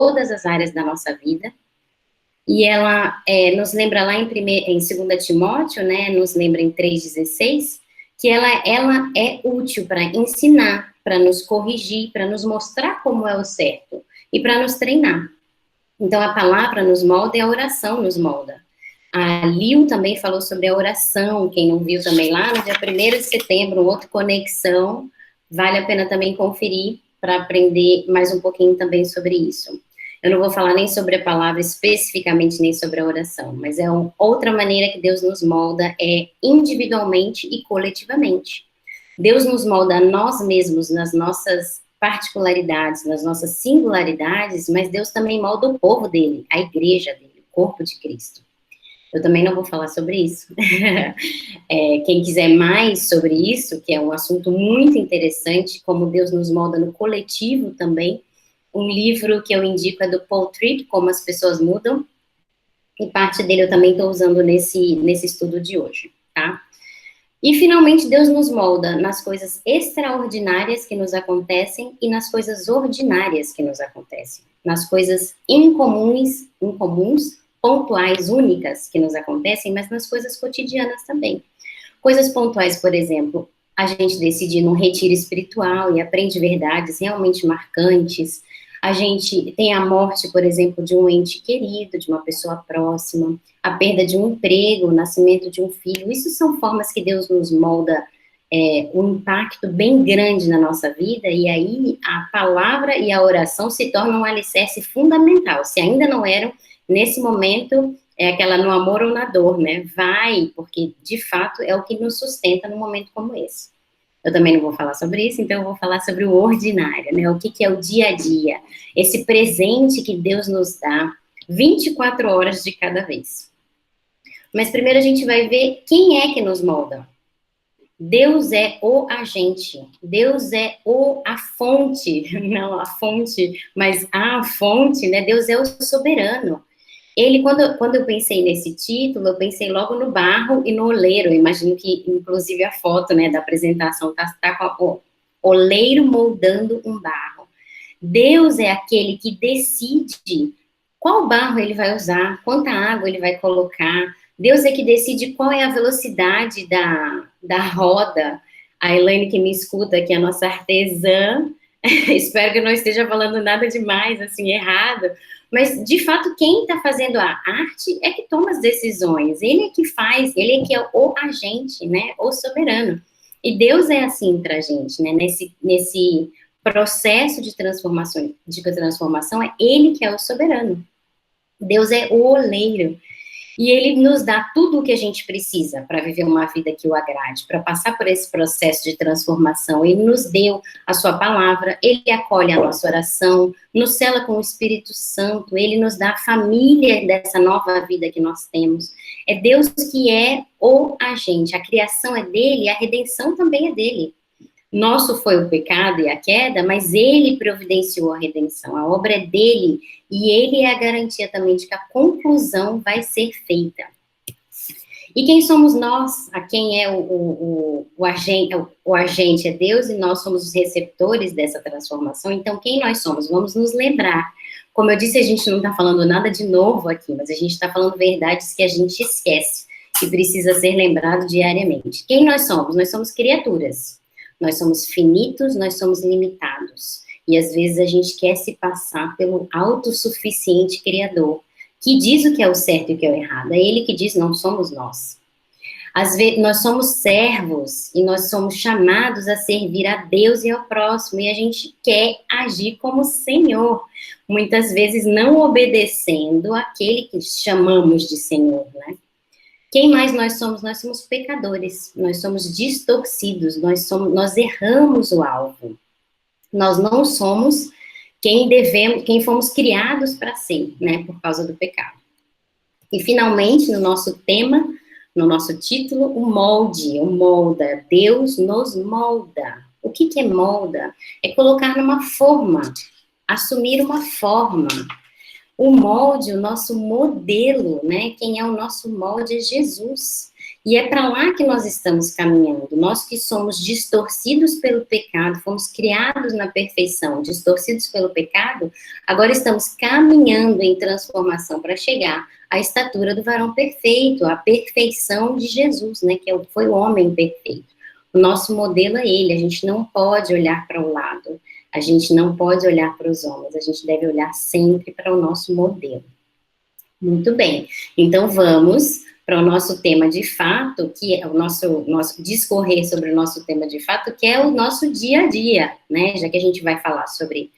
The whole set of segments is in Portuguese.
todas as áreas da nossa vida. E ela nos lembra lá em 2 Timóteo, né, nos lembra em 3,16, que ela é útil para ensinar, para nos corrigir, para nos mostrar como é o certo e para nos treinar. Então, a palavra nos molda e a oração nos molda. A Lil também falou sobre a oração, quem não viu também lá, no dia 1º de setembro, um outro Conexão, vale a pena também conferir para aprender mais um pouquinho também sobre isso. Eu não vou falar nem sobre a palavra especificamente, nem sobre a oração, mas é outra maneira que Deus nos molda, individualmente e coletivamente. Deus nos molda a nós mesmos, nas nossas particularidades, nas nossas singularidades, mas Deus também molda o povo dele, a igreja dele, o corpo de Cristo. Eu também não vou falar sobre isso. Quem quiser mais sobre isso, que é um assunto muito interessante, como Deus nos molda no coletivo também, um livro que eu indico é do Paul Tripp, Como as Pessoas Mudam, e parte dele eu também estou usando nesse estudo de hoje, tá? E, finalmente, Deus nos molda nas coisas extraordinárias que nos acontecem e nas coisas ordinárias que nos acontecem. Nas coisas incomuns, pontuais, únicas que nos acontecem, mas nas coisas cotidianas também. Coisas pontuais, por exemplo, a gente decide ir num retiro espiritual e aprende verdades realmente marcantes. A gente tem a morte, por exemplo, de um ente querido, de uma pessoa próxima, a perda de um emprego, o nascimento de um filho. Isso são formas que Deus nos molda um impacto bem grande na nossa vida, e aí a palavra e a oração se tornam um alicerce fundamental. Se ainda não eram, nesse momento, é aquela no amor ou na dor, né? Vai, porque de fato é o que nos sustenta num momento como esse. Eu também não vou falar sobre isso, então eu vou falar sobre o ordinário, né? O que é o dia a dia, esse presente que Deus nos dá, 24 horas de cada vez. Mas primeiro a gente vai ver quem é que nos molda. Deus é o agente, Deus é a fonte, não a fonte, mas a fonte, né? Deus é o soberano. Ele, quando eu pensei nesse título, eu pensei logo no barro e no oleiro. Eu imagino que, inclusive, a foto, né, da apresentação tá com o oleiro moldando um barro. Deus é aquele que decide qual barro ele vai usar, quanta água ele vai colocar. Deus é que decide qual é a velocidade da roda. A Elaine, que me escuta aqui, a nossa artesã, espero que eu não esteja falando nada demais, assim, errado. Mas, de fato, quem está fazendo a arte é que toma as decisões. Ele é que faz, ele é que é o agente, né? O soberano. E Deus é assim para a gente, né? Nesse processo de transformação, é ele que é o soberano. Deus é o oleiro. E ele nos dá tudo o que a gente precisa para viver uma vida que o agrade, para passar por esse processo de transformação. Ele nos deu a sua palavra, ele acolhe a nossa oração, nos sela com o Espírito Santo, ele nos dá a família dessa nova vida que nós temos. É Deus que é o agente, a criação é dele, a redenção também é dele. Nosso foi o pecado e a queda, mas ele providenciou a redenção, a obra é dele, e ele é a garantia também de que a conclusão vai ser feita. E quem somos nós? A quem é o agente é Deus, e nós somos os receptores dessa transformação. Então, quem nós somos? Vamos nos lembrar. Como eu disse, a gente não está falando nada de novo aqui, mas a gente está falando verdades que a gente esquece, que precisa ser lembrado diariamente. Quem nós somos? Nós somos criaturas. Nós somos finitos, nós somos limitados. E às vezes a gente quer se passar pelo autossuficiente Criador, que diz o que é o certo e o que é o errado. É ele que diz, não somos nós. Às vezes nós somos servos e nós somos chamados a servir a Deus e ao próximo. E a gente quer agir como Senhor. Muitas vezes não obedecendo aquele que chamamos de Senhor, né? Quem mais nós somos? Nós somos pecadores, nós somos distorcidos, nós erramos o alvo. Nós não somos quem fomos criados para ser, né, por causa do pecado. E, finalmente, no nosso tema, no nosso título, o molda. Deus nos molda. O que é molda? É colocar numa forma, assumir uma forma. O molde, o nosso modelo, né? Quem é o nosso molde é Jesus. E é para lá que nós estamos caminhando. Nós que somos distorcidos pelo pecado, fomos criados na perfeição, distorcidos pelo pecado, agora estamos caminhando em transformação para chegar à estatura do varão perfeito, à perfeição de Jesus, né, que foi o homem perfeito. O nosso modelo é ele, a gente não pode olhar para o lado, a gente não pode olhar para os homens, a gente deve olhar sempre para o nosso modelo. Muito bem, então vamos para o nosso tema de fato, que é o nosso discorrer sobre o nosso tema de fato, que é o nosso dia a dia, né? Já que a gente vai falar sobre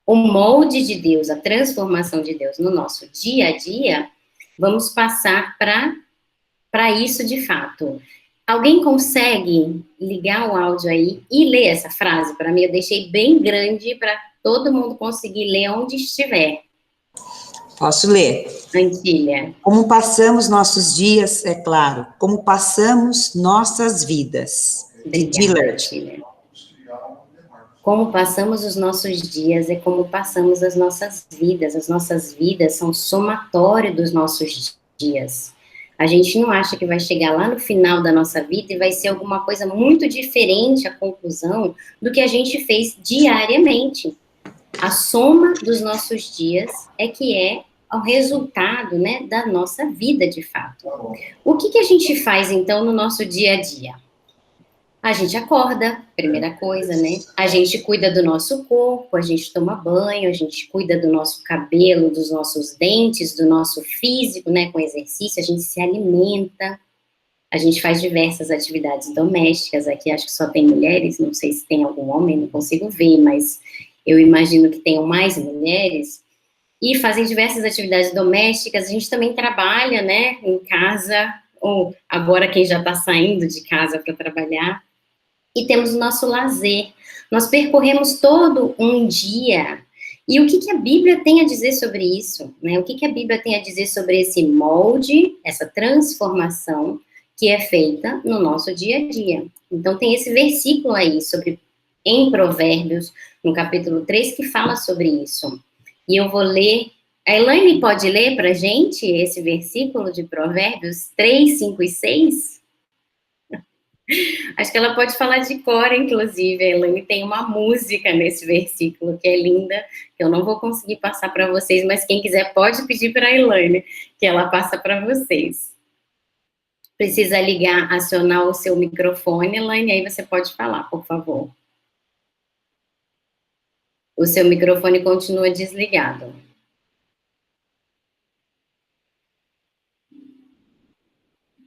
o molde de Deus, a transformação de Deus no nosso dia a dia, vamos passar para isso de fato. Alguém consegue ligar o áudio aí e ler essa frase para mim? Eu deixei bem grande para todo mundo conseguir ler onde estiver. Posso ler? Antília. Como passamos nossos dias, é claro, como passamos nossas vidas. De Dillard. Antília. Como passamos os nossos dias é como passamos as nossas vidas. As nossas vidas são somatório dos nossos dias. A gente não acha que vai chegar lá no final da nossa vida e vai ser alguma coisa muito diferente a conclusão do que a gente fez diariamente. A soma dos nossos dias é que é o resultado, né, da nossa vida, de fato. O que a gente faz, então, no nosso dia a dia? A gente acorda, primeira coisa, né? A gente cuida do nosso corpo, a gente toma banho, a gente cuida do nosso cabelo, dos nossos dentes, do nosso físico, né, com exercício, a gente se alimenta, a gente faz diversas atividades domésticas. Aqui acho que só tem mulheres, não sei se tem algum homem, não consigo ver, mas eu imagino que tenham mais mulheres, e fazem diversas atividades domésticas. A gente também trabalha, né, em casa, ou agora quem já está saindo de casa para trabalhar, e temos o nosso lazer. Nós percorremos todo um dia. E o que a Bíblia tem a dizer sobre isso, né? O que a Bíblia tem a dizer sobre esse molde, essa transformação que é feita no nosso dia a dia? Então, tem esse versículo aí em Provérbios, no capítulo 3, que fala sobre isso. E eu vou ler. A Elaine pode ler para a gente esse versículo de Provérbios 3, 5 e 6? Acho que ela pode falar de cor, inclusive. A Elaine tem uma música nesse versículo que é linda, que eu não vou conseguir passar para vocês, mas quem quiser pode pedir para a Elaine, que ela passa para vocês. Precisa ligar, acionar o seu microfone, Elaine, aí você pode falar, por favor. O seu microfone continua desligado.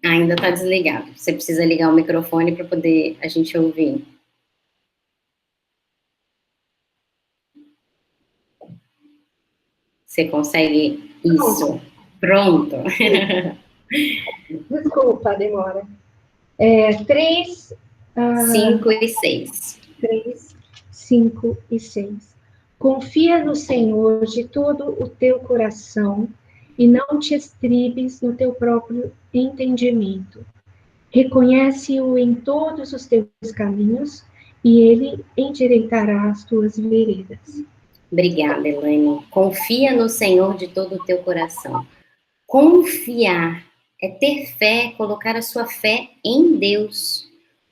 Ainda está desligado. Você precisa ligar o microfone para poder a gente ouvir. Você consegue isso? Pronto. Desculpa a demora. 3, 5 e 6. 3, 5 e 6. Confia no Senhor de todo o teu coração e não te estribes no teu próprio entendimento. Reconhece-o em todos os teus caminhos e ele endireitará as tuas veredas. Obrigada, Elaine. Confia no Senhor de todo o teu coração. Confiar é ter fé, colocar a sua fé em Deus.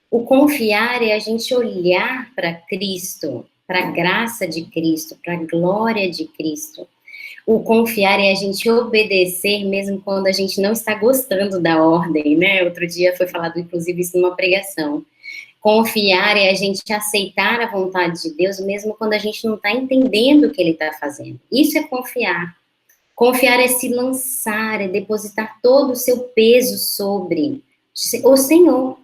O confiar é a gente olhar para Cristo, para a graça de Cristo, para a glória de Cristo. O confiar é a gente obedecer mesmo quando a gente não está gostando da ordem, né? Outro dia foi falado, inclusive, isso numa pregação. Confiar é a gente aceitar a vontade de Deus mesmo quando a gente não está entendendo o que Ele está fazendo. Isso é confiar. Confiar é se lançar, é depositar todo o seu peso sobre o Senhor.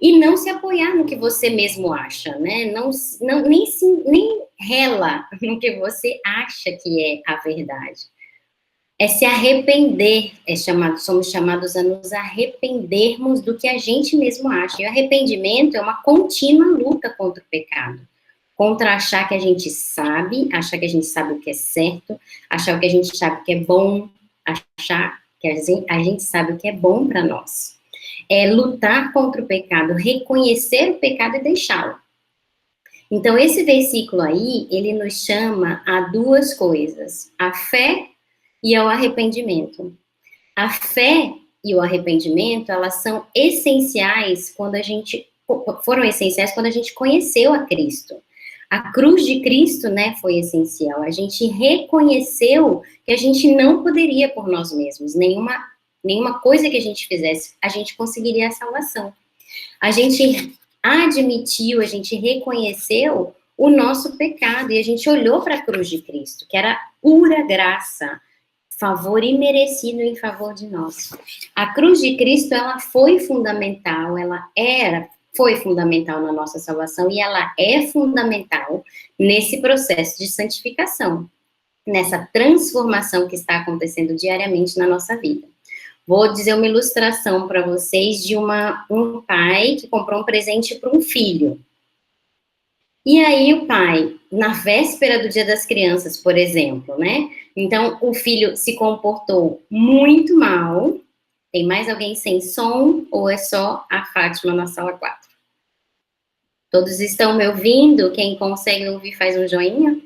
E não se apoiar no que você mesmo acha, né? Nem rela no que você acha que é a verdade. É se arrepender, somos chamados a nos arrependermos do que a gente mesmo acha. E o arrependimento é uma contínua luta contra o pecado. Contra achar que a gente sabe, achar que a gente sabe o que é certo, achar que a gente sabe o que é bom, achar que a gente sabe o que é bom para nós. É lutar contra o pecado, reconhecer o pecado e deixá-lo. Então, esse versículo aí, ele nos chama a duas coisas, a fé e ao arrependimento. A fé e o arrependimento, elas são essenciais foram essenciais quando a gente conheceu a Cristo. A cruz de Cristo, né, foi essencial. A gente reconheceu que a gente não poderia por nós mesmos, nenhuma coisa que a gente fizesse, a gente conseguiria a salvação. A gente admitiu, a gente reconheceu o nosso pecado e a gente olhou para a cruz de Cristo, que era pura graça, favor imerecido em favor de nós. A cruz de Cristo, ela foi fundamental, foi fundamental na nossa salvação e ela é fundamental nesse processo de santificação, nessa transformação que está acontecendo diariamente na nossa vida. Vou dizer uma ilustração para vocês de um pai que comprou um presente para um filho. E aí o pai, na véspera do Dia das Crianças, por exemplo, né? Então, o filho se comportou muito mal. Tem mais alguém sem som ou é só a Fátima na sala 4? Todos estão me ouvindo? Quem consegue ouvir faz um joinha.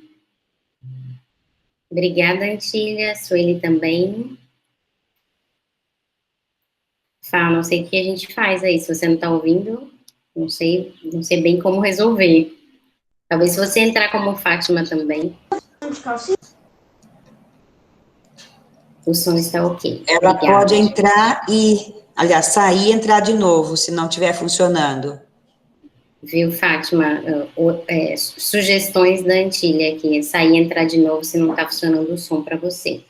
Obrigada, Antília. Sueli também. Fá, não sei o que a gente faz aí. Se você não está ouvindo, não sei bem como resolver. Talvez se você entrar como Fátima também. O som está ok. Ela Obrigada. pode entrar aliás, sair e entrar de novo, se não estiver funcionando. Viu, Fátima? Sugestões da Antília aqui. Sair e entrar de novo se não está funcionando o som para você.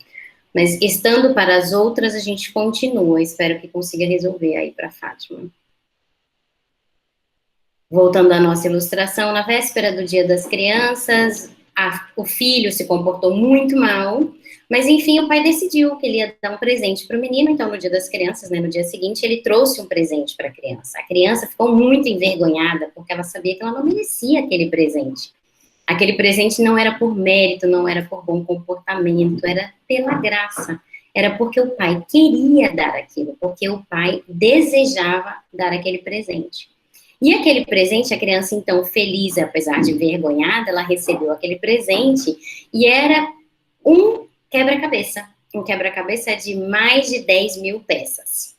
Mas estando para as outras, a gente continua. Espero que consiga resolver aí para Fátima. Voltando à nossa ilustração, na véspera do Dia das Crianças, o filho se comportou muito mal, mas enfim, o pai decidiu que ele ia dar um presente para o menino, então no Dia das Crianças, né, no dia seguinte, ele trouxe um presente para a criança. A criança ficou muito envergonhada, porque ela sabia que ela não merecia aquele presente. Aquele presente não era por mérito, não era por bom comportamento, era pela graça. Era porque o pai queria dar aquilo, porque o pai desejava dar aquele presente. E aquele presente, a criança, então, feliz, apesar de envergonhada, ela recebeu aquele presente e era um quebra-cabeça. Um quebra-cabeça de mais de 10 mil peças.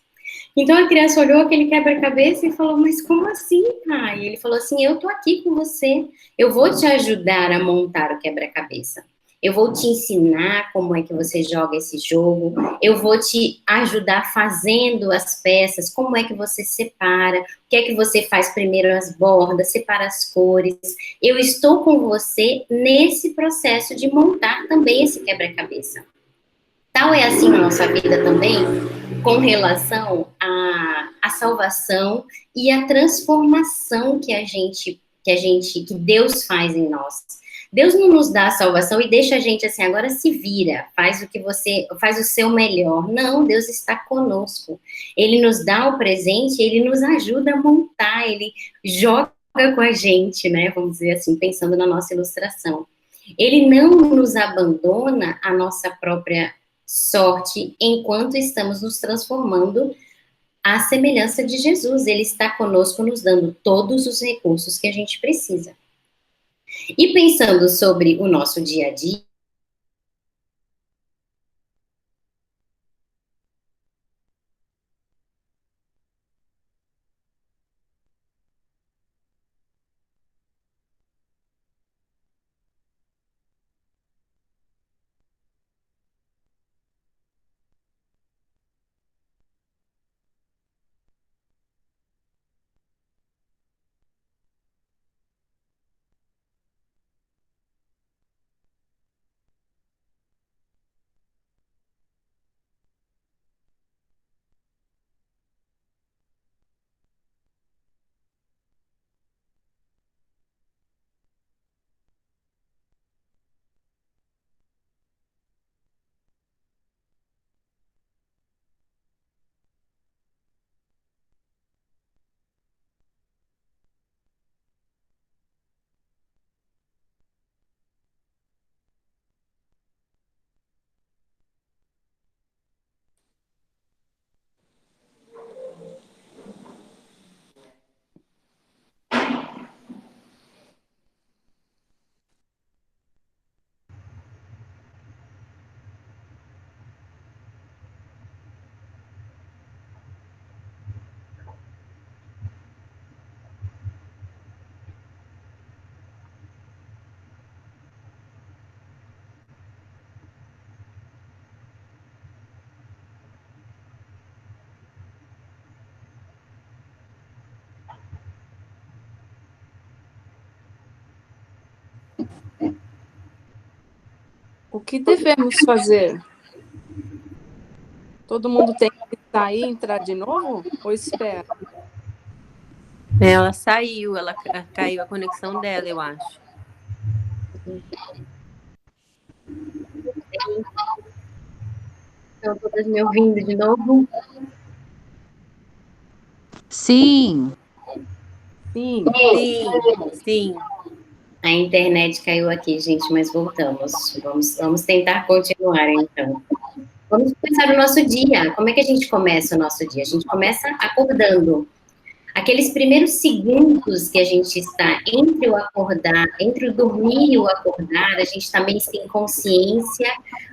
Então, a criança olhou aquele quebra-cabeça e falou, mas como assim, pai? Ele falou assim, eu tô aqui com você, eu vou te ajudar a montar o quebra-cabeça. Eu vou te ensinar como é que você joga esse jogo, eu vou te ajudar fazendo as peças, como é que você separa, o que é que você faz primeiro as bordas, separa as cores. Eu estou com você nesse processo de montar também esse quebra-cabeça. Tal é assim na nossa vida também, com relação à salvação e à transformação que Deus faz em nós. Deus não nos dá a salvação e deixa a gente assim, agora se vira, faz o seu melhor. Não, Deus está conosco. Ele nos dá o presente, ele nos ajuda a montar, ele joga com a gente, né? Vamos dizer assim, pensando na nossa ilustração. Ele não nos abandona a nossa própria sorte enquanto estamos nos transformando à semelhança de Jesus. Ele está conosco, nos dando todos os recursos que a gente precisa. E pensando sobre o nosso dia a dia, O que devemos fazer? Todo mundo tem que sair e entrar de novo? Ou espera? Ela saiu, ela caiu a conexão dela, eu acho. Estão todas me ouvindo de novo? Sim. Sim. Sim. A internet caiu aqui, gente, mas voltamos. Vamos tentar continuar, então. Vamos começar o nosso dia. Como é que a gente começa o nosso dia? A gente começa acordando. Aqueles primeiros segundos que a gente está entre o acordar, entre o dormir e o acordar, a gente também tem consciência,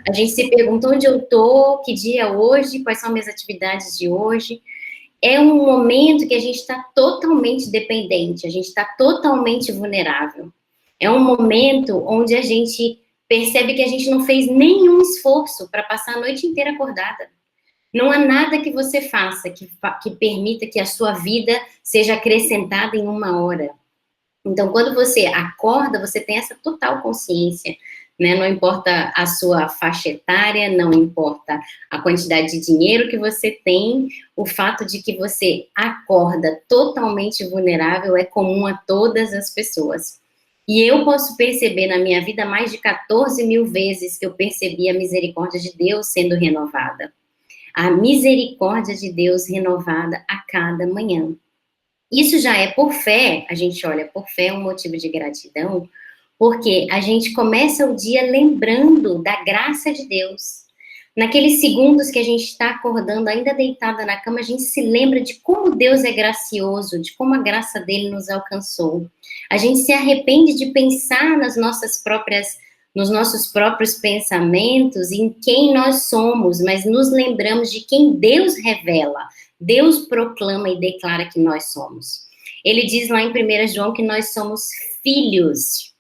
a gente se pergunta onde eu estou, que dia é hoje, quais são minhas atividades de hoje. É um momento que a gente está totalmente dependente, a gente está totalmente vulnerável. É um momento onde a gente percebe que a gente não fez nenhum esforço para passar a noite inteira acordada. Não há nada que você faça que permita que a sua vida seja acrescentada em 1 hora. Então, quando você acorda, você tem essa total consciência, né? Não importa a sua faixa etária, não importa a quantidade de dinheiro que você tem, o fato de que você acorda totalmente vulnerável é comum a todas as pessoas. E eu posso perceber na minha vida mais de 14 mil vezes que eu percebi a misericórdia de Deus sendo renovada. A misericórdia de Deus renovada a cada manhã. Isso já é por fé, a gente olha por fé, um motivo de gratidão, porque a gente começa o dia lembrando da graça de Deus. Naqueles segundos que a gente está acordando, ainda deitada na cama, a gente se lembra de como Deus é gracioso, de como a graça dele nos alcançou. A gente se arrepende de pensar nos nossos próprios pensamentos, em quem nós somos, mas nos lembramos de quem Deus revela, Deus proclama e declara que nós somos. Ele diz lá em 1 João que nós somos filhos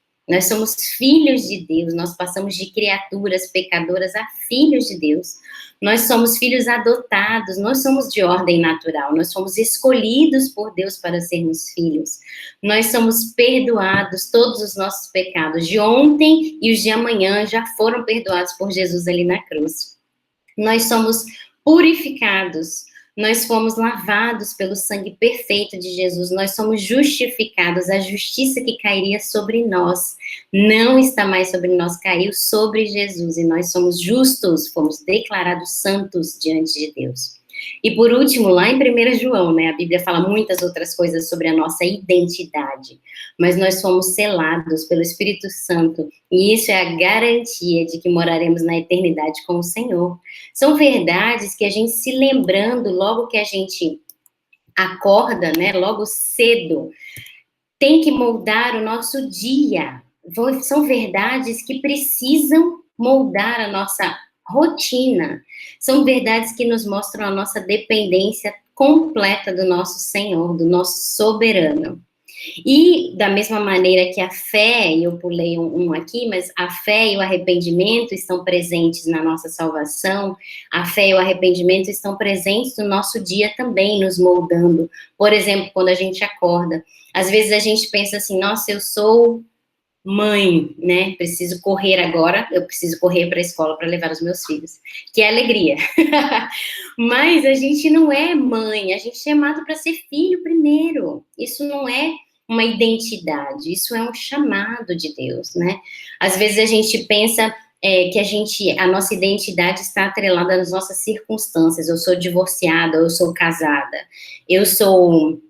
de Deus, nós passamos de criaturas pecadoras a filhos de Deus. Nós somos filhos adotados, nós somos de ordem natural, nós somos escolhidos por Deus para sermos filhos. Nós somos perdoados, todos os nossos pecados de ontem e os de amanhã já foram perdoados por Jesus ali na cruz. Nós somos purificados, nós fomos lavados pelo sangue perfeito de Jesus, nós somos justificados, a justiça que cairia sobre nós não está mais sobre nós, caiu sobre Jesus, e nós somos justos, fomos declarados santos diante de Deus. E por último, lá em 1 João, né, a Bíblia fala muitas outras coisas sobre a nossa identidade, mas nós fomos selados pelo Espírito Santo, e isso é a garantia de que moraremos na eternidade com o Senhor. São verdades que a gente se lembrando logo que a gente acorda, né, logo cedo, tem que moldar o nosso dia. São verdades que precisam moldar a nossa rotina. São verdades que nos mostram a nossa dependência completa do nosso Senhor, do nosso soberano. E da mesma maneira que a fé, e eu pulei um aqui, mas a fé e o arrependimento estão presentes na nossa salvação, a fé e o arrependimento estão presentes no nosso dia também, nos moldando. Por exemplo, quando a gente acorda, às vezes a gente pensa assim, nossa, eu sou mãe, né, preciso correr agora, eu preciso correr para a escola para levar os meus filhos, que é alegria. Mas a gente não é mãe, a gente é chamado para ser filho primeiro. Isso não é uma identidade, isso é um chamado de Deus, né? Às vezes a gente pensa que a nossa identidade está atrelada nas nossas circunstâncias. Eu sou divorciada, ou eu sou casada, eu sou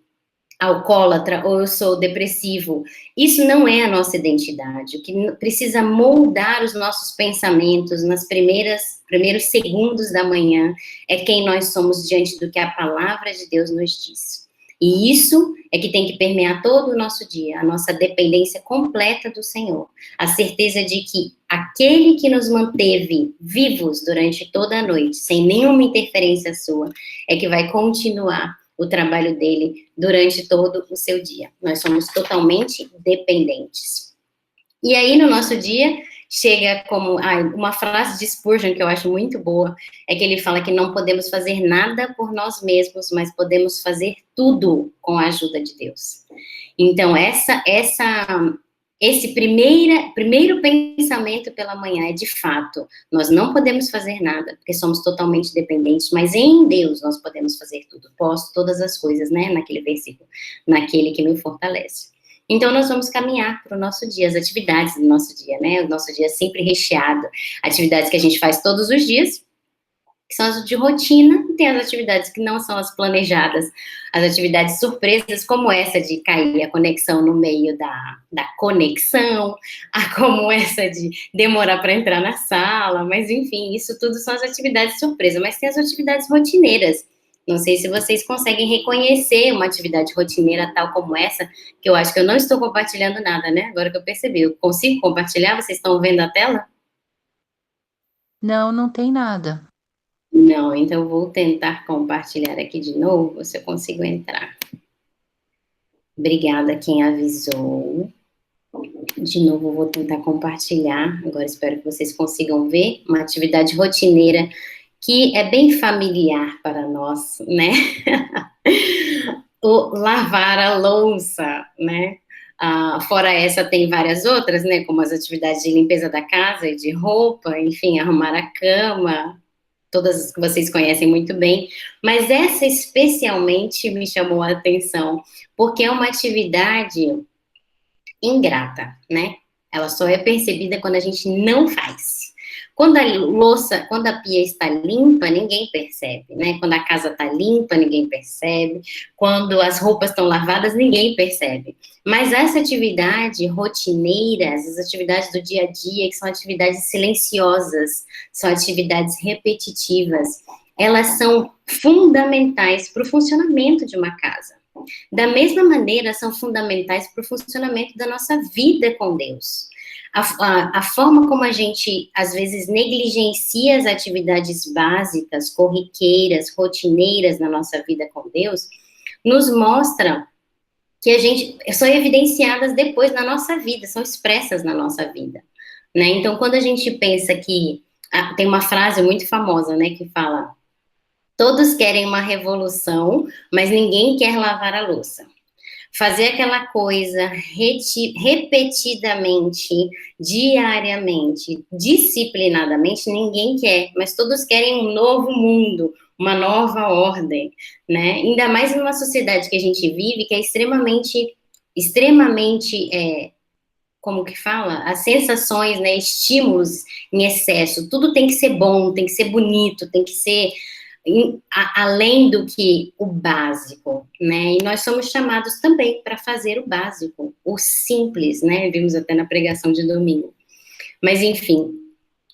alcoólatra, ou eu sou depressivo. Isso não é a nossa identidade. O que precisa moldar os nossos pensamentos nos primeiros segundos da manhã é quem nós somos diante do que a palavra de Deus nos diz. E isso é que tem que permear todo o nosso dia, a nossa dependência completa do Senhor, a certeza de que aquele que nos manteve vivos durante toda a noite, sem nenhuma interferência sua, é que vai continuar o trabalho dele durante todo o seu dia. Nós somos totalmente dependentes. E aí, no nosso dia, chega como uma frase de Spurgeon que eu acho muito boa, é que ele fala que não podemos fazer nada por nós mesmos, mas podemos fazer tudo com a ajuda de Deus. Então, essa esse primeiro pensamento pela manhã é, de fato, nós não podemos fazer nada, porque somos totalmente dependentes, mas em Deus nós podemos fazer tudo. Posso todas as coisas, né, naquele versículo, naquele que me fortalece. Então, nós vamos caminhar para o nosso dia, as atividades do nosso dia, né, o nosso dia é sempre recheado, atividades que a gente faz todos os dias, que são as de rotina, e tem as atividades que não são as planejadas, as atividades surpresas, como essa de cair a conexão no meio da conexão, como essa de demorar para entrar na sala, mas enfim, isso tudo são as atividades surpresas, mas tem as atividades rotineiras. Não sei se vocês conseguem reconhecer uma atividade rotineira tal como essa, que eu acho que eu não estou compartilhando nada, né? Agora que eu percebi, eu consigo compartilhar? Vocês estão vendo a tela? Não, não tem nada. Não, então eu vou tentar compartilhar aqui de novo, se eu consigo entrar. Obrigada quem avisou. De novo, eu vou tentar compartilhar. Agora espero que vocês consigam ver uma atividade rotineira que é bem familiar para nós, né? O lavar a louça, né? Fora essa, tem várias outras, né? Como as atividades de limpeza da casa e de roupa, enfim, arrumar a cama, todas que vocês conhecem muito bem, mas essa especialmente me chamou a atenção, porque é uma atividade ingrata, né? Ela só é percebida quando a gente não faz. Quando quando a pia está limpa, ninguém percebe, né? Quando a casa está limpa, ninguém percebe. Quando as roupas estão lavadas, ninguém percebe. Mas essa atividade rotineira, as atividades do dia a dia, que são atividades silenciosas, são atividades repetitivas, elas são fundamentais para o funcionamento de uma casa. Da mesma maneira, são fundamentais para o funcionamento da nossa vida com Deus. A forma como a gente, às vezes, negligencia as atividades básicas, corriqueiras, rotineiras na nossa vida com Deus, nos mostra que são evidenciadas depois na nossa vida, são expressas na nossa vida, né? Então, quando a gente pensa que... tem uma frase muito famosa, né, que fala: todos querem uma revolução, mas ninguém quer lavar a louça. Fazer aquela coisa repetidamente, diariamente, disciplinadamente, ninguém quer, mas todos querem um novo mundo, uma nova ordem, né? Ainda mais numa sociedade que a gente vive, que é extremamente, como que fala? As sensações, né? Estímulos em excesso, tudo tem que ser bom, tem que ser bonito, tem que ser... além do que o básico, né? E nós somos chamados também para fazer o básico, o simples, né? Vimos até na pregação de domingo. Mas, enfim,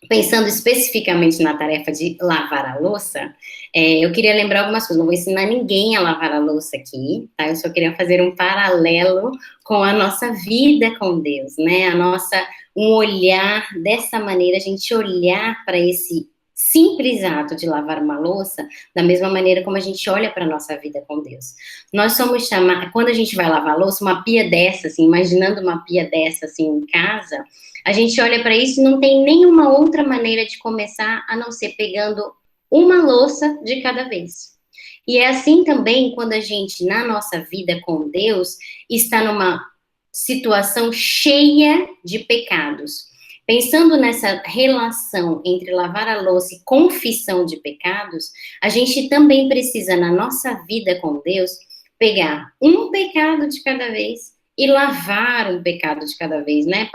pensando especificamente na tarefa de lavar a louça, eu queria lembrar algumas coisas. Não vou ensinar ninguém a lavar a louça aqui, tá? Eu só queria fazer um paralelo com a nossa vida com Deus, né? Um olhar dessa maneira, a gente olhar para esse simples ato de lavar uma louça, da mesma maneira como a gente olha para a nossa vida com Deus. Nós somos chamados, quando a gente vai lavar a louça, uma pia dessa, assim, imaginando uma pia dessa, assim, em casa, a gente olha para isso e não tem nenhuma outra maneira de começar, a não ser pegando uma louça de cada vez. E é assim também quando a gente, na nossa vida com Deus, está numa situação cheia de pecados. Pensando nessa relação entre lavar a louça e confissão de pecados, a gente também precisa, na nossa vida com Deus, pegar um pecado de cada vez e lavar um pecado de cada vez, né?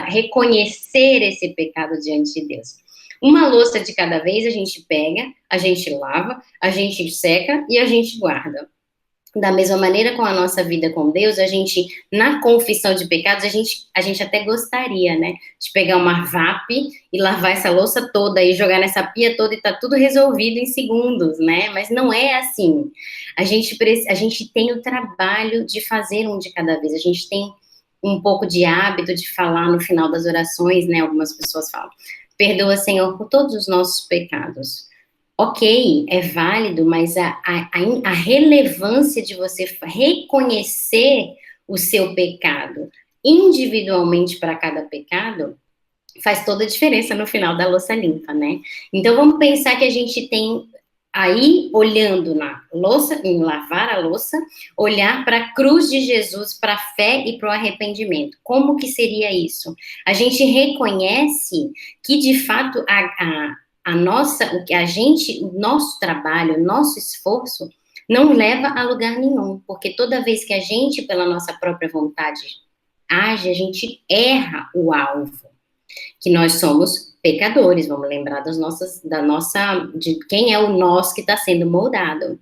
Reconhecer esse pecado diante de Deus. Uma louça de cada vez a gente pega, a gente lava, a gente seca e a gente guarda. Da mesma maneira com a nossa vida com Deus, a gente, na confissão de pecados, a gente até gostaria, né, de pegar uma VAP e lavar essa louça toda e jogar nessa pia toda e tá tudo resolvido em segundos, né, mas não é assim. A gente tem o trabalho de fazer um de cada vez, a gente tem um pouco de hábito de falar no final das orações, né, algumas pessoas falam: perdoa, Senhor, por todos os nossos pecados. Ok, é válido, mas a relevância de você reconhecer o seu pecado individualmente para cada pecado faz toda a diferença no final da louça limpa, né? Então, vamos pensar que a gente tem aí, olhando na louça, em lavar a louça, olhar para a cruz de Jesus, para a fé e para o arrependimento. Como que seria isso? A gente reconhece que, de fato, a nossa, o nosso trabalho, o nosso esforço, não leva a lugar nenhum, porque toda vez que a gente, pela nossa própria vontade, age, a gente erra o alvo, que nós somos pecadores, vamos lembrar de quem é o nós que está sendo moldado.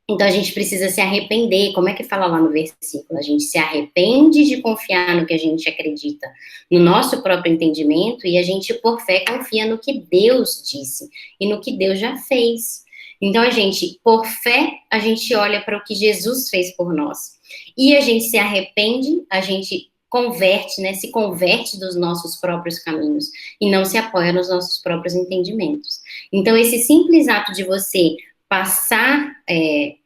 Então a gente precisa se arrepender, como é que fala lá no versículo? A gente se arrepende de confiar no que a gente acredita, no nosso próprio entendimento, e a gente, por fé, confia no que Deus disse e no que Deus já fez. Então a gente, por fé, a gente olha para o que Jesus fez por nós. E a gente se arrepende, a gente converte, né, se converte dos nossos próprios caminhos e não se apoia nos nossos próprios entendimentos. Então, esse simples ato de você passar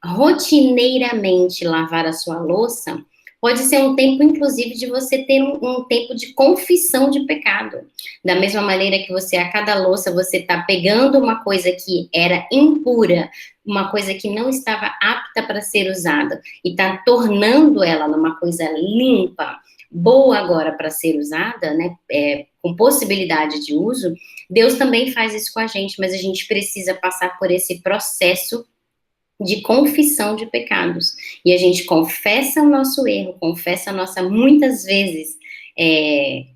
rotineiramente lavar a sua louça, pode ser um tempo, inclusive, de você ter um tempo de confissão de pecado. Da mesma maneira que você, a cada louça, você está pegando uma coisa que era impura, uma coisa que não estava apta para ser usada, e está tornando ela numa coisa limpa, boa agora para ser usada, né, com possibilidade de uso. Deus também faz isso com a gente, mas a gente precisa passar por esse processo de confissão de pecados. E a gente confessa o nosso erro, confessa a nossa, muitas vezes,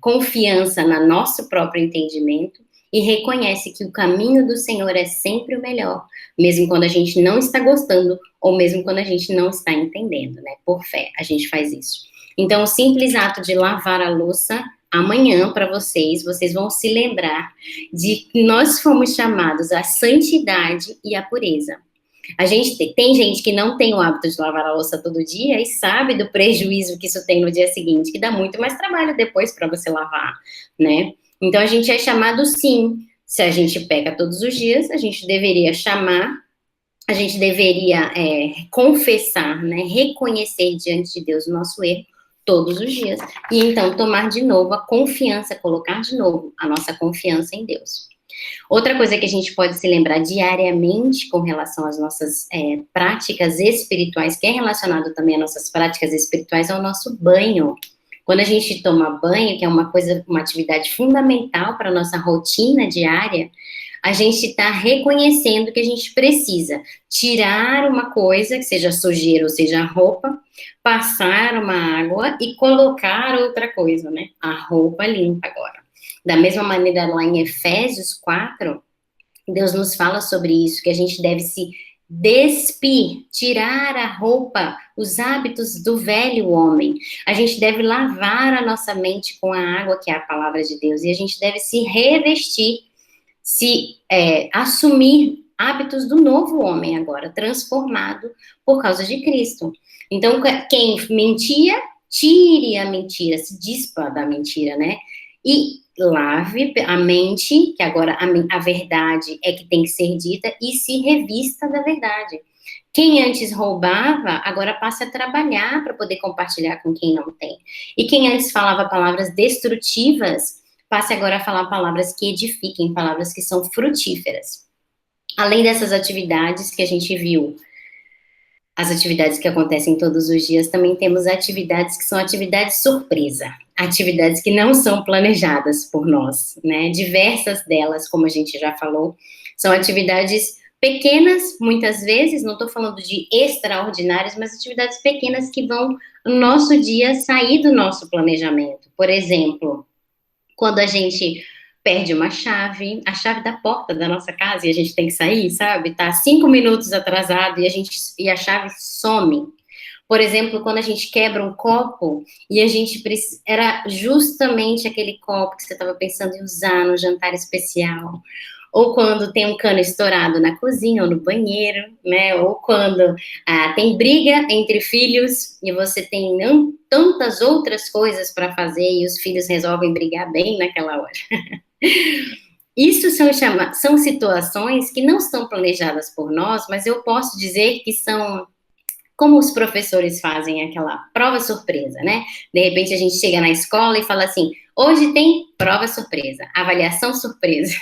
confiança no nosso próprio entendimento, e reconhece que o caminho do Senhor é sempre o melhor, mesmo quando a gente não está gostando, ou mesmo quando a gente não está entendendo, né? Por fé, a gente faz isso. Então, o simples ato de lavar a louça, amanhã, para vocês vão se lembrar de que nós fomos chamados à santidade e à pureza. Tem gente que não tem o hábito de lavar a louça todo dia e sabe do prejuízo que isso tem no dia seguinte, que dá muito mais trabalho depois para você lavar, né? Então, a gente é chamado, sim. Se a gente peca todos os dias, a gente deveria confessar, né? Reconhecer diante de Deus o nosso erro todos os dias, e então tomar de novo a confiança, colocar de novo a nossa confiança em Deus. Outra coisa que a gente pode se lembrar diariamente com relação às nossas práticas espirituais, que é relacionado também às nossas práticas espirituais, é o nosso banho. Quando a gente toma banho, que é uma atividade fundamental para a nossa rotina diária, a gente está reconhecendo que a gente precisa tirar uma coisa, que seja sujeira ou seja roupa, passar uma água e colocar outra coisa, né? A roupa limpa agora. Da mesma maneira, lá em Efésios 4, Deus nos fala sobre isso, que a gente deve se despir, tirar a roupa, os hábitos do velho homem. A gente deve lavar a nossa mente com a água, que é a palavra de Deus, e a gente deve se revestir, assumir hábitos do novo homem agora, transformado por causa de Cristo. Então, quem mentia, tire a mentira, se dispa da mentira, né? E lave a mente, que agora a verdade é que tem que ser dita, e se revista da verdade. Quem antes roubava, agora passa a trabalhar para poder compartilhar com quem não tem. E quem antes falava palavras destrutivas, passe agora a falar palavras que edifiquem, palavras que são frutíferas. Além dessas atividades que a gente viu, as atividades que acontecem todos os dias, também temos atividades que são atividades surpresa, atividades que não são planejadas por nós, né? Diversas delas, como a gente já falou, são atividades pequenas, muitas vezes, não estou falando de extraordinárias, mas atividades pequenas que vão, no nosso dia, sair do nosso planejamento. Por exemplo, quando a gente perde uma chave, a chave da porta da nossa casa, e a gente tem que sair, sabe? Tá 5 minutos atrasado e a chave some. Por exemplo, quando a gente quebra um copo e era justamente aquele copo que você estava pensando em usar no jantar especial. Ou quando tem um cano estourado na cozinha ou no banheiro, né? Ou quando tem briga entre filhos e você tem tantas outras coisas para fazer e os filhos resolvem brigar bem naquela hora. Isso são situações que não são planejadas por nós, mas eu posso dizer que são como os professores fazem aquela prova surpresa, né? De repente a gente chega na escola e fala assim, hoje tem prova surpresa, avaliação surpresa.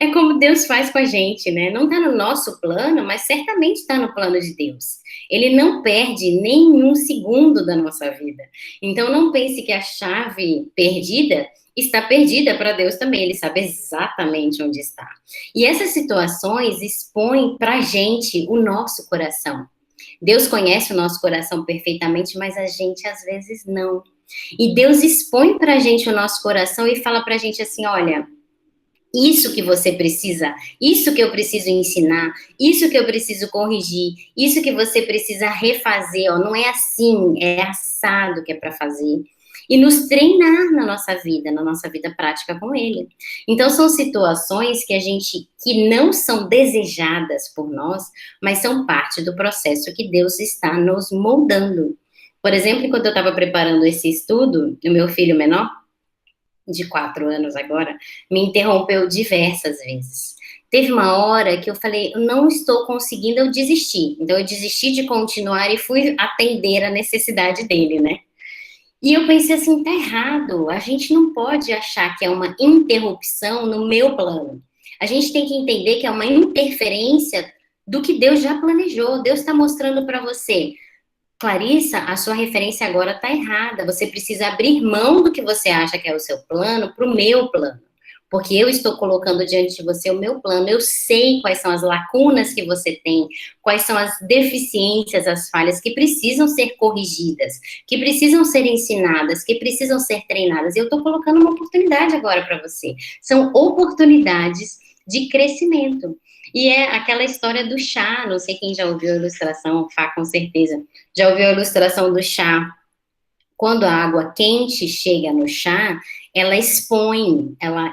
É como Deus faz com a gente, né? Não está no nosso plano, mas certamente está no plano de Deus. Ele não perde nenhum segundo da nossa vida. Então, não pense que a chave perdida está perdida para Deus também. Ele sabe exatamente onde está. E essas situações expõem para a gente o nosso coração. Deus conhece o nosso coração perfeitamente, mas a gente às vezes não. E Deus expõe para a gente o nosso coração e fala para a gente assim, olha, isso que você precisa, isso que eu preciso ensinar, isso que eu preciso corrigir, isso que você precisa refazer, ó, não é assim, é assado que é para fazer. E nos treinar na nossa vida prática com ele. Então, são situações que não são desejadas por nós, mas são parte do processo que Deus está nos moldando. Por exemplo, enquanto eu estava preparando esse estudo, o meu filho menor, de 4 anos agora, me interrompeu diversas vezes. Teve uma hora que eu falei, eu não estou conseguindo, eu desisti. Então, eu desisti de continuar e fui atender a necessidade dele, né? E eu pensei assim, tá errado, a gente não pode achar que é uma interrupção no meu plano. A gente tem que entender que é uma interferência do que Deus já planejou. Deus está mostrando para você, Clarissa, a sua referência agora está errada. Você precisa abrir mão do que você acha que é o seu plano para o meu plano. Porque eu estou colocando diante de você o meu plano. Eu sei quais são as lacunas que você tem, quais são as deficiências, as falhas que precisam ser corrigidas, que precisam ser ensinadas, que precisam ser treinadas. E eu estou colocando uma oportunidade agora para você. São oportunidades de crescimento. E é aquela história do chá, não sei quem já ouviu a ilustração, Fá, com certeza, já ouviu a ilustração do chá. Quando a água quente chega no chá, ela expõe, ela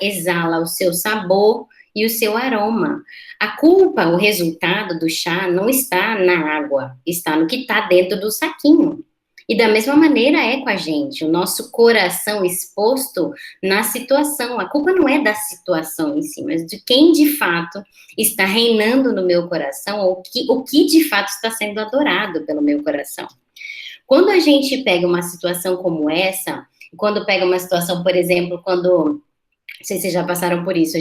exala o seu sabor e o seu aroma. A culpa, o resultado do chá não está na água, está no que está dentro do saquinho. E da mesma maneira é com a gente, o nosso coração exposto na situação. A culpa não é da situação em si, mas de quem de fato está reinando no meu coração, ou o que de fato está sendo adorado pelo meu coração. Quando a gente pega uma situação como essa, quando pega uma situação, por exemplo, não sei se vocês já passaram por isso,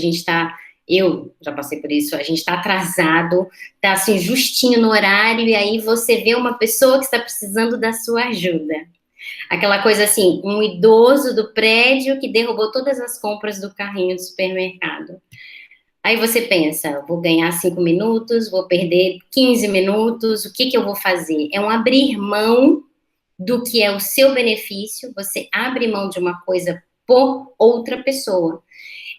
eu já passei por isso, a gente está atrasado, está assim, justinho no horário, e aí você vê uma pessoa que está precisando da sua ajuda. Aquela coisa assim, um idoso do prédio que derrubou todas as compras do carrinho do supermercado. Aí você pensa, vou ganhar 5 minutos, vou perder 15 minutos, o que eu vou fazer? É um abrir mão do que é o seu benefício, você abre mão de uma coisa por outra pessoa.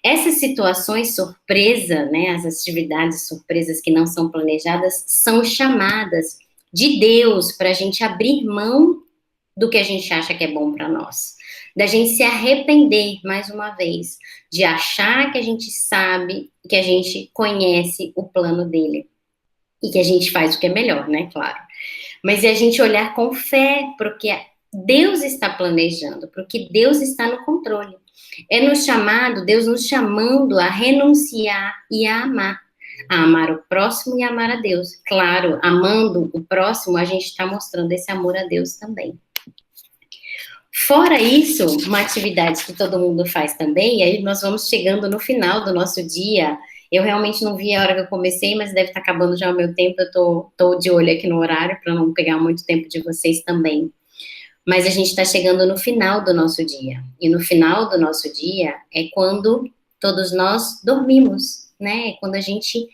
Essas situações surpresa, né, as atividades surpresas que não são planejadas, são chamadas de Deus para a gente abrir mão do que a gente acha que é bom para nós. Da gente se arrepender, mais uma vez, de achar que a gente sabe, que a gente conhece o plano dele. E que a gente faz o que é melhor, né, claro. Mas é a gente olhar com fé, porque Deus está planejando, porque Deus está no controle. É nos chamado, Deus nos chamando a renunciar e a amar o próximo e amar a Deus. Claro, amando o próximo, a gente está mostrando esse amor a Deus também. Fora isso, uma atividade que todo mundo faz também, e aí nós vamos chegando no final do nosso dia. Eu realmente não vi a hora que eu comecei, mas deve estar acabando já o meu tempo. Eu tô de olho aqui no horário para não pegar muito tempo de vocês também. Mas a gente está chegando no final do nosso dia. E no final do nosso dia é quando todos nós dormimos, né? É quando a gente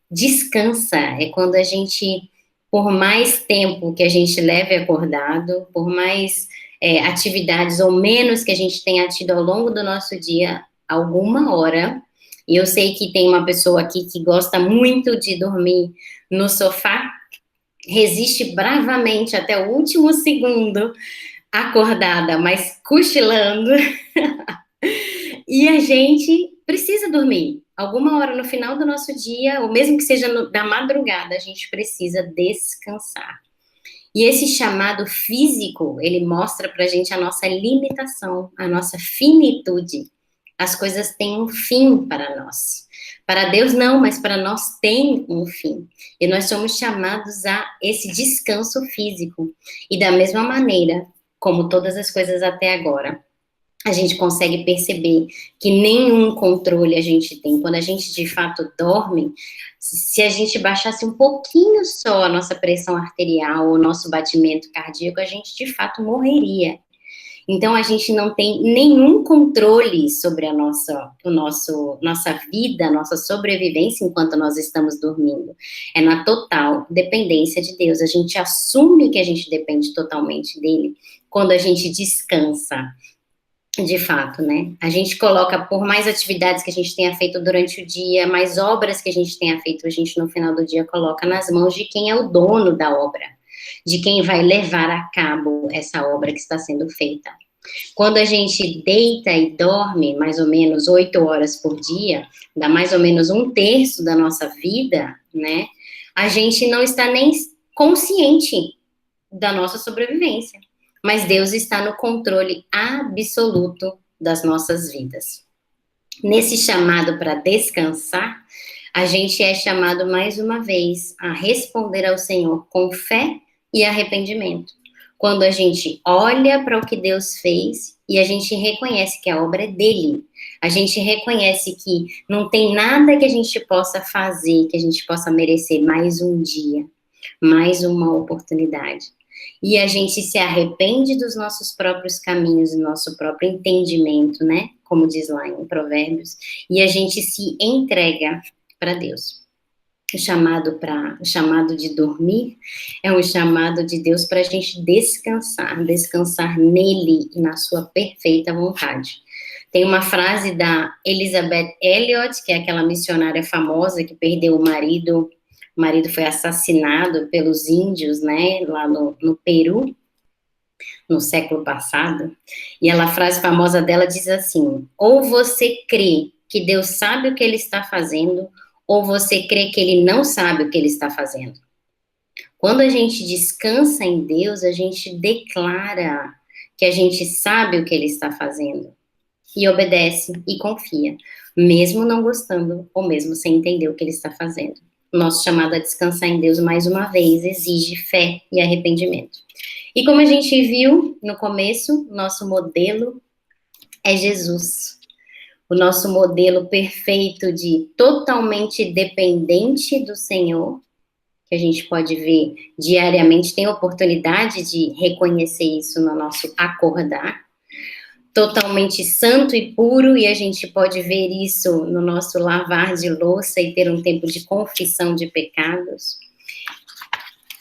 descansa, é quando a gente, por mais tempo que a gente leve acordado, por mais atividades ou menos que a gente tenha tido ao longo do nosso dia, alguma hora. E eu sei que tem uma pessoa aqui que gosta muito de dormir no sofá, resiste bravamente até o último segundo acordada, mas cochilando. E a gente precisa dormir. Alguma hora no final do nosso dia, ou mesmo que seja da madrugada, a gente precisa descansar. E esse chamado físico, ele mostra pra gente a nossa limitação, a nossa finitude. As coisas têm um fim para nós. Para Deus não, mas para nós tem um fim. E nós somos chamados a esse descanso físico. E da mesma maneira, como todas as coisas até agora, a gente consegue perceber que nenhum controle a gente tem. Quando a gente, de fato, dorme, se a gente baixasse um pouquinho só a nossa pressão arterial, o nosso batimento cardíaco, a gente, de fato, morreria. Então, a gente não tem nenhum controle sobre a nossa vida, nossa sobrevivência enquanto nós estamos dormindo. É na total dependência de Deus. A gente assume que a gente depende totalmente dele quando a gente descansa. De fato, né? A gente coloca, por mais atividades que a gente tenha feito durante o dia, mais obras que a gente tenha feito, a gente no final do dia coloca nas mãos de quem é o dono da obra, de quem vai levar a cabo essa obra que está sendo feita. Quando a gente deita e dorme mais ou menos 8 horas por dia, dá mais ou menos 1/3 da nossa vida, né? A gente não está nem consciente da nossa sobrevivência. Mas Deus está no controle absoluto das nossas vidas. Nesse chamado para descansar, a gente é chamado mais uma vez a responder ao Senhor com fé e arrependimento. Quando a gente olha para o que Deus fez e a gente reconhece que a obra é dele, a gente reconhece que não tem nada que a gente possa fazer, que a gente possa merecer mais um dia, mais uma oportunidade. E a gente se arrepende dos nossos próprios caminhos, do nosso próprio entendimento, né? Como diz lá em Provérbios. E a gente se entrega para Deus. O chamado de dormir é um chamado de Deus para a gente descansar nele e na sua perfeita vontade. Tem uma frase da Elizabeth Elliot, que é aquela missionária famosa que perdeu o marido foi assassinado pelos índios, né, lá no Peru, no século passado, e a frase famosa dela diz assim: ou você crê que Deus sabe o que ele está fazendo, ou você crê que ele não sabe o que ele está fazendo. Quando a gente descansa em Deus, a gente declara que a gente sabe o que ele está fazendo, e obedece e confia, mesmo não gostando, ou mesmo sem entender o que ele está fazendo. Nosso chamado a descansar em Deus, mais uma vez, exige fé e arrependimento. E como a gente viu no começo, nosso modelo é Jesus. O nosso modelo perfeito de totalmente dependente do Senhor, que a gente pode ver diariamente, tem oportunidade de reconhecer isso no nosso acordar. Totalmente santo e puro, e a gente pode ver isso no nosso lavar de louça e ter um tempo de confissão de pecados.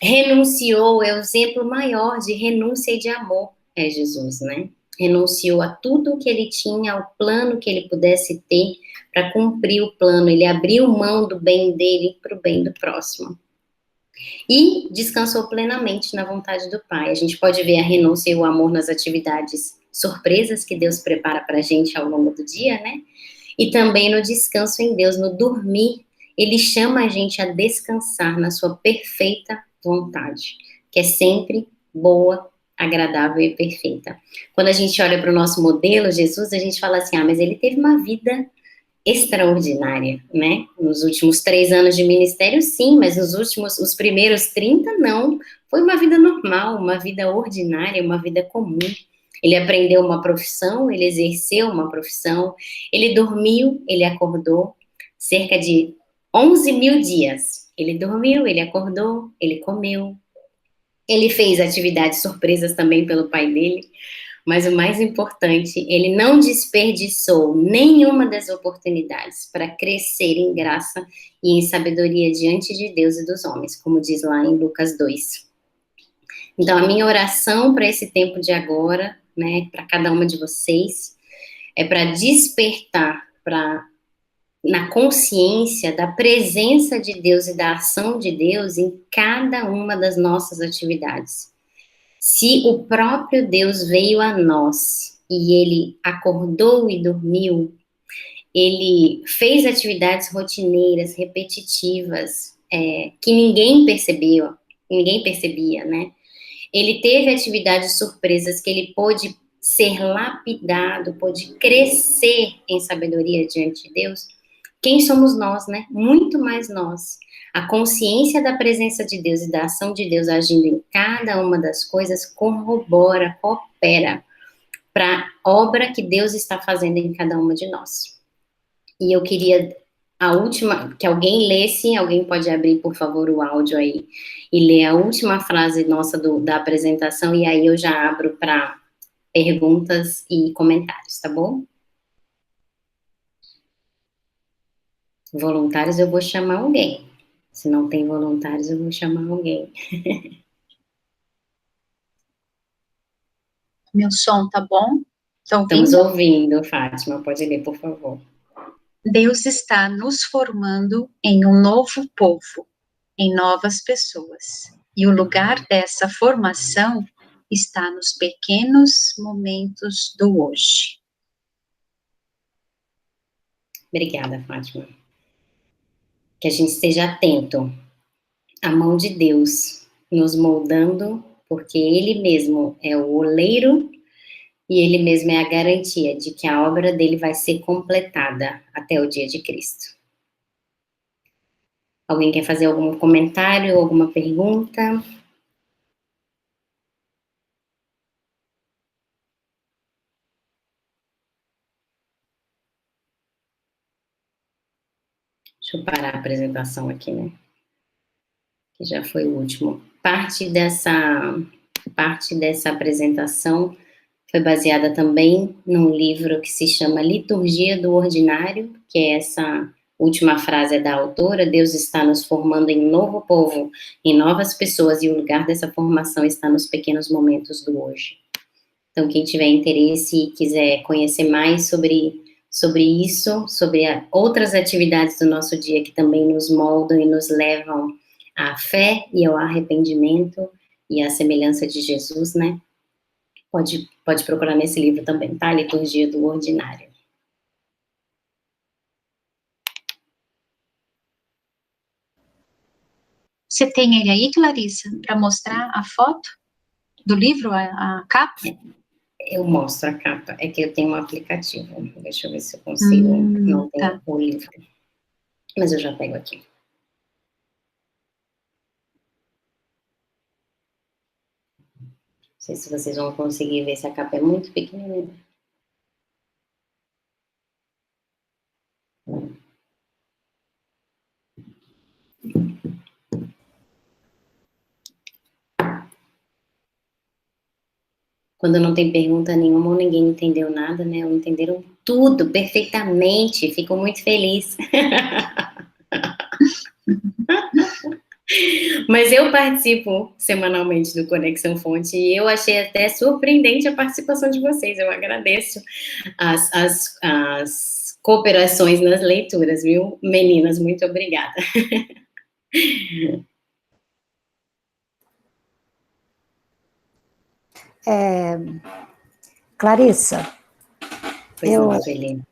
Renunciou, é o exemplo maior de renúncia e de amor, é Jesus, né? Renunciou a tudo que ele tinha, ao plano que ele pudesse ter, para cumprir o plano. Ele abriu mão do bem dele para o bem do próximo. E descansou plenamente na vontade do Pai. A gente pode ver a renúncia e o amor nas atividades surpresas que Deus prepara para a gente ao longo do dia, né? E também no descanso em Deus, no dormir, ele chama a gente a descansar na sua perfeita vontade, que é sempre boa, agradável e perfeita. Quando a gente olha para o nosso modelo, Jesus, a gente fala assim, mas ele teve uma vida extraordinária, né? Nos últimos 3 anos de ministério, sim, mas os primeiros 30, não. Foi uma vida normal, uma vida ordinária, uma vida comum. Ele aprendeu uma profissão, ele exerceu uma profissão, ele dormiu, ele acordou, cerca de 11.000 dias. Ele dormiu, ele acordou, ele comeu. Ele fez atividades surpresas também pelo pai dele, mas o mais importante, ele não desperdiçou nenhuma das oportunidades para crescer em graça e em sabedoria diante de Deus e dos homens, como diz lá em Lucas 2. Então, a minha oração para esse tempo de agora, né, para cada uma de vocês, é para despertar na consciência da presença de Deus e da ação de Deus em cada uma das nossas atividades. Se o próprio Deus veio a nós e ele acordou e dormiu, ele fez atividades rotineiras, repetitivas, que ninguém percebia, né? Ele teve atividades surpresas que ele pôde ser lapidado, pôde crescer em sabedoria diante de Deus. Quem somos nós, né? Muito mais nós. A consciência da presença de Deus e da ação de Deus agindo em cada uma das coisas corrobora, coopera para a obra que Deus está fazendo em cada uma de nós. E eu queria a última, que alguém lesse, alguém pode abrir, por favor, o áudio aí, e ler a última frase nossa da apresentação, e aí eu já abro para perguntas e comentários, tá bom? Voluntários, eu vou chamar alguém. Se não tem voluntários, eu vou chamar alguém. Meu som tá bom? Tá ouvindo? Estamos ouvindo, Fátima, pode ler, por favor. Deus está nos formando em um novo povo, em novas pessoas. E o lugar dessa formação está nos pequenos momentos do hoje. Obrigada, Fátima. Que a gente esteja atento à mão de Deus nos moldando, porque Ele mesmo é o oleiro e Ele mesmo é a garantia de que a obra dele vai ser completada até o dia de Cristo. Alguém quer fazer algum comentário, alguma pergunta? Deixa eu parar a apresentação aqui, né? Que já foi o último. Parte dessa apresentação foi baseada também num livro que se chama Liturgia do Ordinário, que é essa última frase da autora: Deus está nos formando em um novo povo, em novas pessoas, e o lugar dessa formação está nos pequenos momentos do hoje. Então, quem tiver interesse e quiser conhecer mais sobre isso, sobre outras atividades do nosso dia que também nos moldam e nos levam à fé e ao arrependimento e à semelhança de Jesus, né? Pode procurar nesse livro também, tá? Liturgia do Ordinário. Você tem ele aí, Clarissa, para mostrar a foto do livro, a capa? Eu mostro a capa, é que eu tenho um aplicativo. Deixa eu ver se eu consigo. Não tem o livro. Mas eu já pego aqui. Não sei se vocês vão conseguir ver se a capa é muito pequenininha. Quando não tem pergunta nenhuma ou ninguém entendeu nada, né? Ou entenderam tudo perfeitamente. Fico muito feliz. Mas eu participo semanalmente do Conexão Fonte e eu achei até surpreendente a participação de vocês. Eu agradeço as cooperações nas leituras, viu? Meninas, muito obrigada. Clarissa, Pois não, Sueli.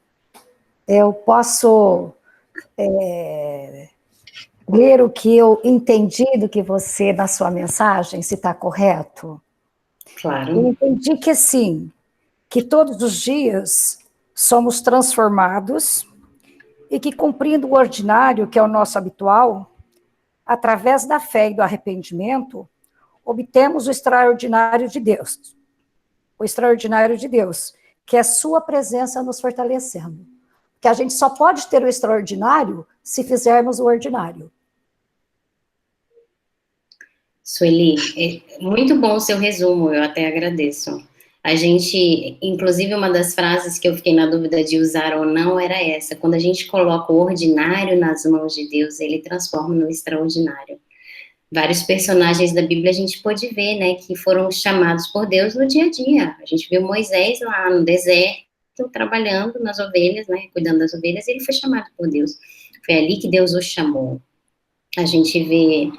eu posso ler o que eu entendi do que você, na sua mensagem, se está correto? Claro. Eu entendi que sim, que todos os dias somos transformados e que, cumprindo o ordinário, que é o nosso habitual, através da fé e do arrependimento, obtemos o extraordinário de Deus. O extraordinário de Deus, que é sua presença nos fortalecendo. Que a gente só pode ter o extraordinário se fizermos o ordinário. Sueli, muito bom o seu resumo, eu até agradeço. A gente, inclusive uma das frases que eu fiquei na dúvida de usar ou não era essa: quando a gente coloca o ordinário nas mãos de Deus, ele transforma no extraordinário. Vários personagens da Bíblia a gente pode ver, né, que foram chamados por Deus no dia a dia. A gente viu Moisés lá no deserto, trabalhando nas ovelhas, né, cuidando das ovelhas, e ele foi chamado por Deus. Foi ali que Deus o chamou. A gente vê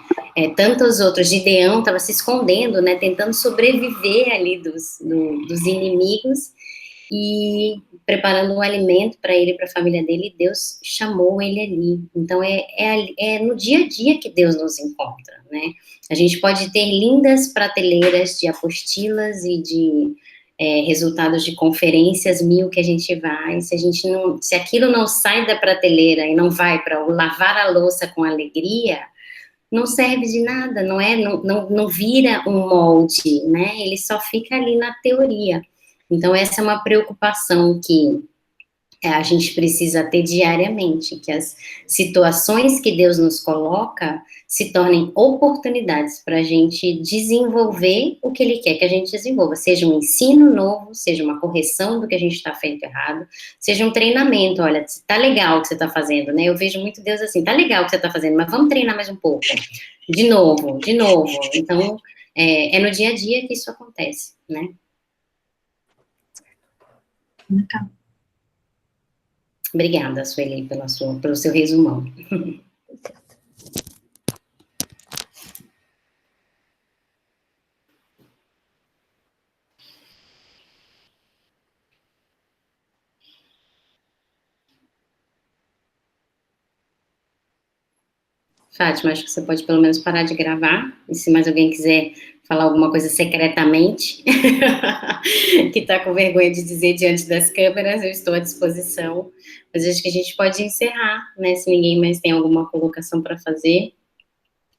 tantos outros. Gideão estava se escondendo, né, tentando sobreviver ali dos inimigos e preparando um alimento para ele e para a família dele, e Deus chamou ele ali. Então, é no dia a dia que Deus nos encontra, né? A gente pode ter lindas prateleiras de apostilas e de resultados de conferências 1000 que a gente vai, se aquilo não sai da prateleira e não vai para lavar a louça com alegria, não serve de nada, não vira um molde, né? Ele só fica ali na teoria. Então, essa é uma preocupação que a gente precisa ter diariamente, que as situações que Deus nos coloca se tornem oportunidades para a gente desenvolver o que Ele quer que a gente desenvolva, seja um ensino novo, seja uma correção do que a gente está feito errado, seja um treinamento. Olha, tá legal o que você está fazendo, né? Eu vejo muito Deus assim, tá legal o que você está fazendo, mas vamos treinar mais um pouco. De novo, de novo. Então, é no dia a dia que isso acontece, né? Então, Obrigada, Sueli, pelo seu resumão. Fátima, acho que você pode pelo menos parar de gravar, e se mais alguém quiser falar alguma coisa secretamente, que está com vergonha de dizer diante das câmeras, eu estou à disposição. Mas acho que a gente pode encerrar, né, se ninguém mais tem alguma colocação para fazer.